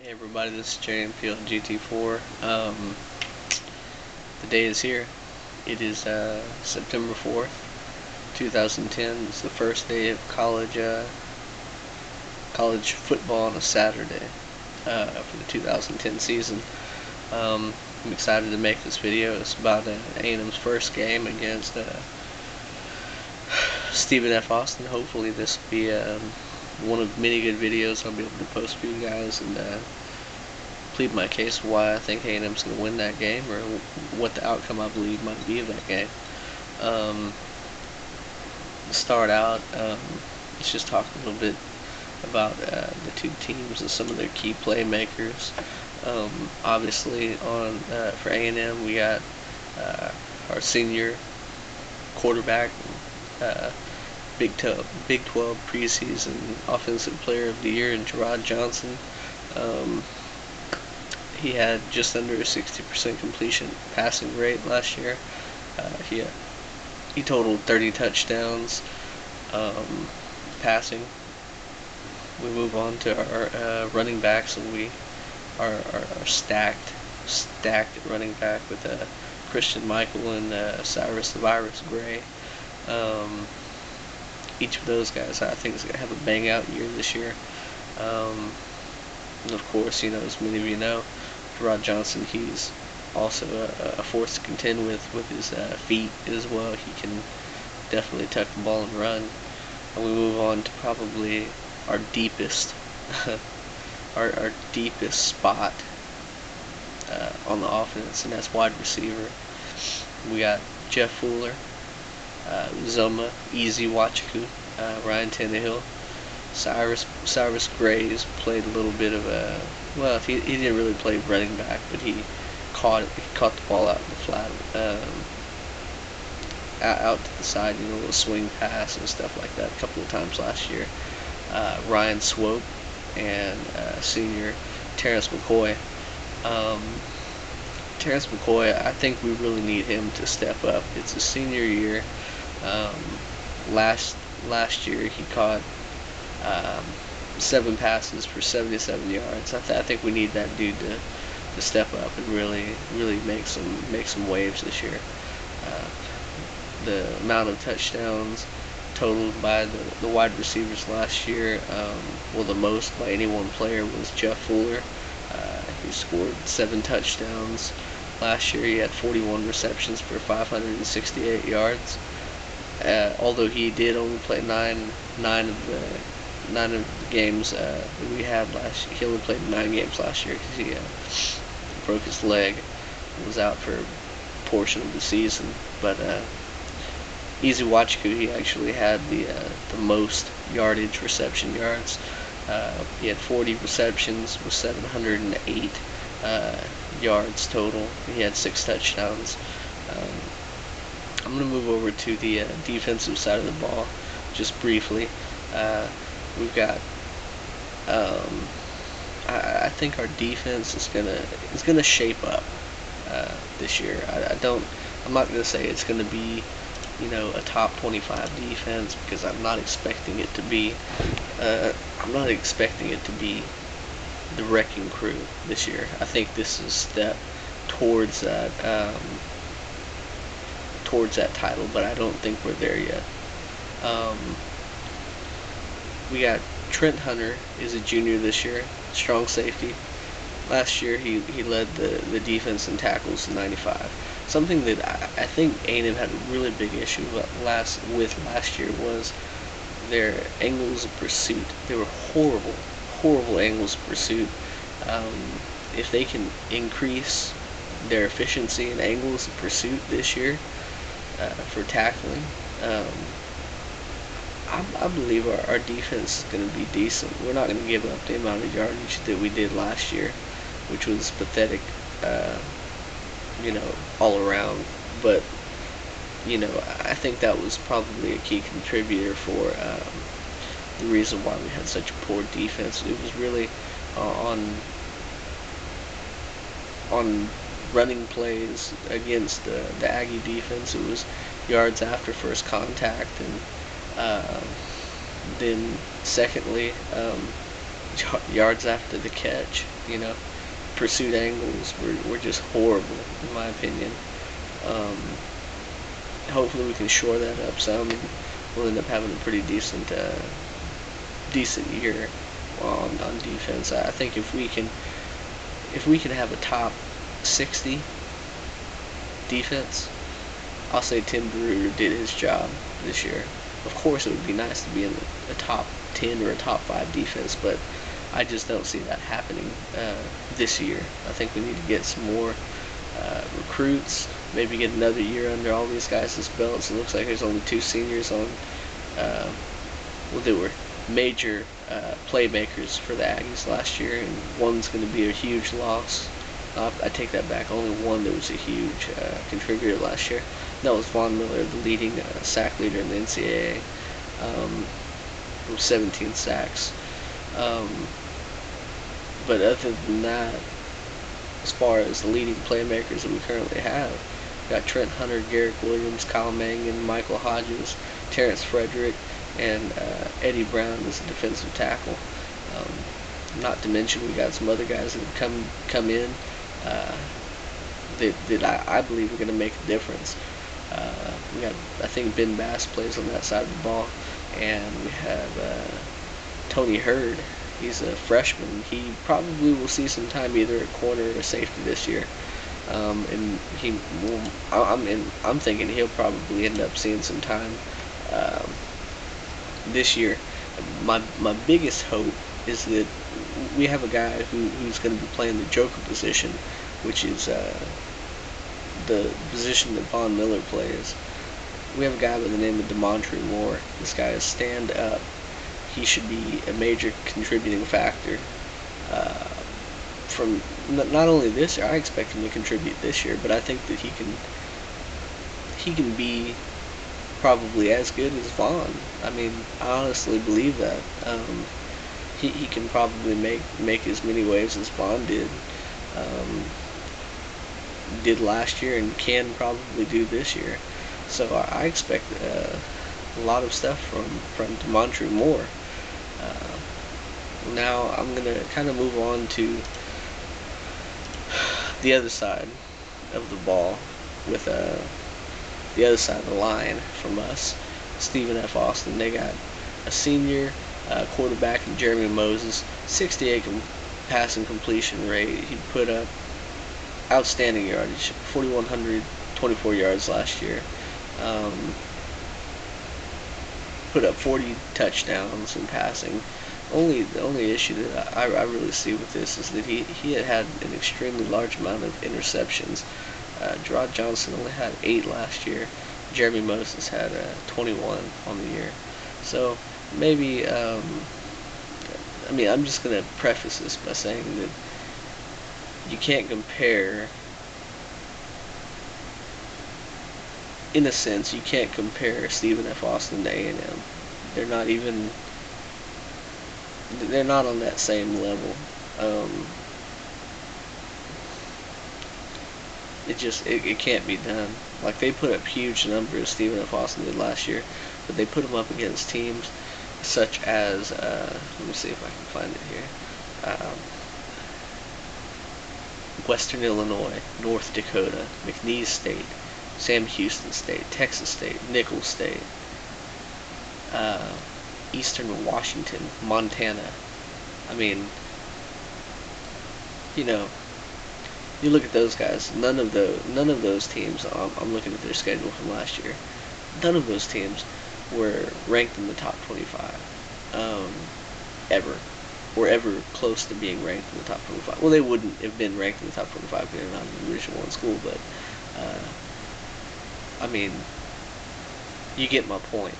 Hey everybody, this is JMP on GT4. The day is here. It is September 4th, 2010. It's the first day of college football on a Saturday for the 2010 season. I'm excited to make this video. It's about A&M's first game against Stephen F. Austin. Hopefully this will be one of many good videos I'll be able to post for you guys and plead my case why I think A&M's going to win that game, or what the outcome I believe might be of that game. To start out, let's just talk a little bit about the two teams and some of their key playmakers. Obviously, for A&M, we got our senior quarterback, Big 12 preseason Offensive Player of the Year, and Gerard Johnson. He had just under a 60% completion passing rate last year. He totaled 30 touchdowns passing. We move on to our running backs, and we are stacked at running back with Christian Michael and Cyrus the Virus Gray. Each of those guys, I think, is going to have a bang out year this year. And of course, as many of you know, Gerard Johnson, he's also a force to contend with his feet as well. He can definitely tuck the ball and run. And we move on to probably our deepest our deepest spot on the offense, and that's wide receiver. We got Jeff Fuller, Zoma, Easy Wachiku, Ryan Tannehill. Cyrus Gray's played a little bit of a, well, he didn't really play running back, but he caught the ball out in the flat, out to the side, a little swing pass and stuff like that a couple of times last year. Ryan Swope and senior Terrence McCoy. Terrence McCoy, I think we really need him to step up. It's his senior year. Last year he caught 7 passes for 77 yards. I think we need that dude to step up and really make some waves this year. The amount of touchdowns totaled by the wide receivers last year, well, the most by any one player was Jeff Fuller. He scored 7 touchdowns. Last year he had 41 receptions for 568 yards. Although he did only play nine of the games that we had last year. He only played 9 games last year because he broke his leg and was out for a portion of the season. But Easy Wachiku, he actually had the most reception yards. He had 40 receptions with 708 yards total. He had 6 touchdowns. I'm going to move over to the defensive side of the ball just briefly. We've got, I think our defense is gonna shape up this year. I'm not gonna say it's gonna be, a top 25 defense, because I'm not expecting it to be. I'm not expecting it to be the wrecking crew this year. I think this is a step towards that title, but I don't think we're there yet. We got Trent Hunter is a junior this year, strong safety. Last year he led the defense in tackles in 95. Something that I think A&M had a really big issue with last year was their angles of pursuit. They were horrible angles of pursuit. If they can increase their efficiency and angles of pursuit this year for tackling, I believe our defense is going to be decent. We're not going to give up the amount of yardage that we did last year, which was pathetic, all around. But, I think that was probably a key contributor for the reason why we had such a poor defense. It was really on running plays against the Aggie defense. It was yards after first contact, and then secondly, yards after the catch. Pursuit angles were just horrible in my opinion. Um, Hopefully we can shore that up some, and we'll end up having a pretty decent year on defense. I think if we can have a top 60 defense, I'll say Tim DeRuyter did his job this year. Of course, it would be nice to be in a top 10 or a top 5 defense, but I just don't see that happening this year. I think we need to get some more recruits, maybe get another year under all these guys' belts. It looks like there's only 2 seniors on. Well, they were major playmakers for the Aggies last year, and one's going to be a huge loss. I take that back. Only one that was a huge contributor last year. That was Von Miller, the leading sack leader in the NCAA, with 17 sacks. But other than that, as far as the leading playmakers that we currently have, we got Trent Hunter, Garrick Williams, Kyle Mangan, Michael Hodges, Terrence Frederick, and Eddie Brown as a defensive tackle. Not to mention we got some other guys that have come in that I believe are going to make a difference. We got, I think Ben Bass plays on that side of the ball, and we have Tony Hurd. He's a freshman. He probably will see some time either at corner or safety this year. And I'm thinking he'll probably end up seeing some time this year. My biggest hope is that we have a guy who's going to be playing the joker position, which is the position that Von Miller plays. We have a guy by the name of Demontre Moore. This guy is stand up. He should be a major contributing factor from not only this year. I expect him to contribute this year, but I think that he can be probably as good as Vaughn. I mean, I honestly believe that. He can probably make as many waves as Vaughn did last year, and can probably do this year. So I expect a lot of stuff from Demontre Moore. Now I'm gonna kind of move on to the other side of the ball with the other side of the line from us, Stephen F. Austin. They got a senior quarterback in Jeremy Moses, 68 passing completion rate. He put up outstanding yardage, 4,124 yards last year. Put up 40 touchdowns in passing. The only issue that I really see with this is that he had an extremely large amount of interceptions. Gerard Johnson only had 8 last year. Jeremy Moses had 21 on the year. So maybe, I'm just going to preface this by saying that you can't compare, in a sense, you can't compare Stephen F. Austin to A&M. They're not on that same level. It can't be done. Like, they put up huge numbers, Stephen F. Austin did last year, but they put them up against teams such as, let me see if I can find it here, Western Illinois, North Dakota, McNeese State, Sam Houston State, Texas State, Nicholls State, Eastern Washington, Montana. I mean, you look at those guys. None of those teams. I'm looking at their schedule from last year. None of those teams were ranked in the top 25 ever, or ever close to being ranked in the top 25. Well, they wouldn't have been ranked in the top 25 because they're not a Division I school, but you get my point.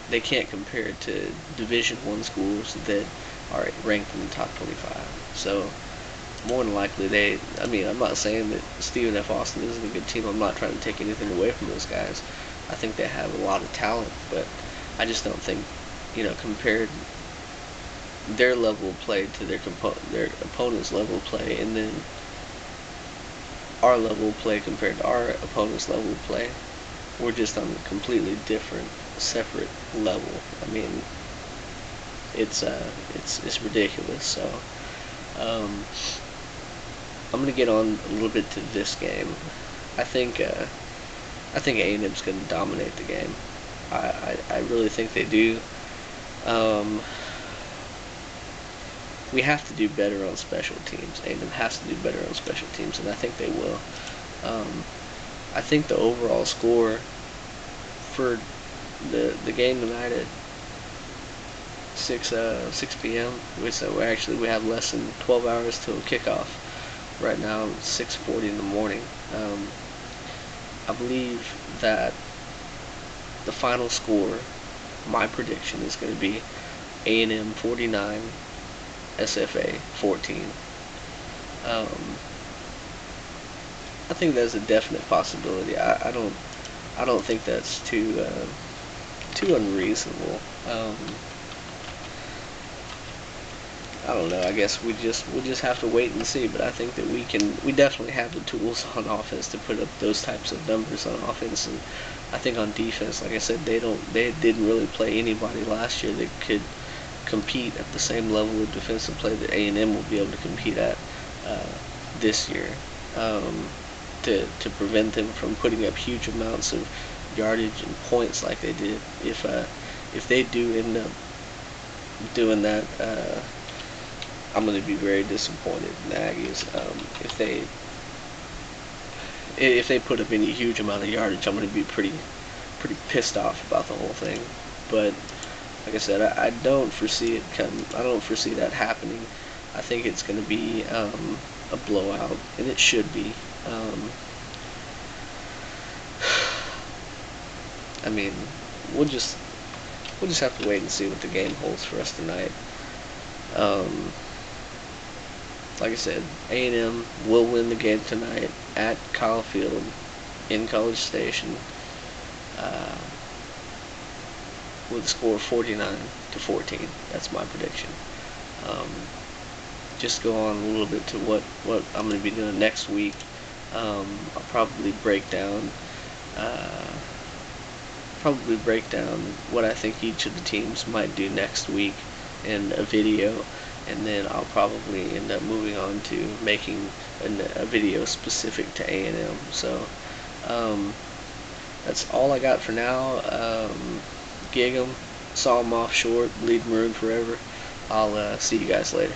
They can't compare it to Division I schools that are ranked in the top 25. So more than likely I'm not saying that Stephen F. Austin isn't a good team. I'm not trying to take anything away from those guys. I think they have a lot of talent, but I just don't think, compared their level of play to their opponent's level of play, and then our level of play compared to our opponent's level of play, we're just on a completely different, separate level. I mean, it's ridiculous. So I'm gonna get on a little bit to this game. I think A&M's gonna dominate the game. I really think they do. Um, we have to do better on special teams. A&M has to do better on special teams, and I think they will. Um, I think the overall score for the game tonight at 6 p.m. We have less than 12 hours till kickoff. Right now it's 6:40 in the morning. I believe that the final score, my prediction, is going to be A&M 49, SFA 14. Um, I think that's a definite possibility. I don't think that's too unreasonable. I don't know. I guess we'll just have to wait and see. But I think that we definitely have the tools on offense to put up those types of numbers on offense. And I think on defense, like I said, they didn't really play anybody last year that could compete at the same level of defensive play that A&M will be able to compete at uh, this year. Um, to prevent them from putting up huge amounts of yardage and points like they did. If they do end up doing that, I'm going to be very disappointed in the Aggies. If they put up any huge amount of yardage, I'm going to be pretty pissed off about the whole thing. But like I said, I don't foresee it come. I don't foresee that happening. I think it's going to be a blowout, and it should be. I mean, we'll just we'll just have to wait and see what the game holds for us tonight. Um, like I said, A&M will win the game tonight at Kyle Field in College Station uh, with a score of 49-14. That's my prediction. Um, just go on a little bit to what I'm going to be doing next week. I'll uh, probably break down what I think each of the teams might do next week in a video, and then I'll probably end up moving on to making a video specific to A&M. So um, that's all I got for now. Gig 'em, saw 'em off short, bleed maroon forever. I'll see you guys later.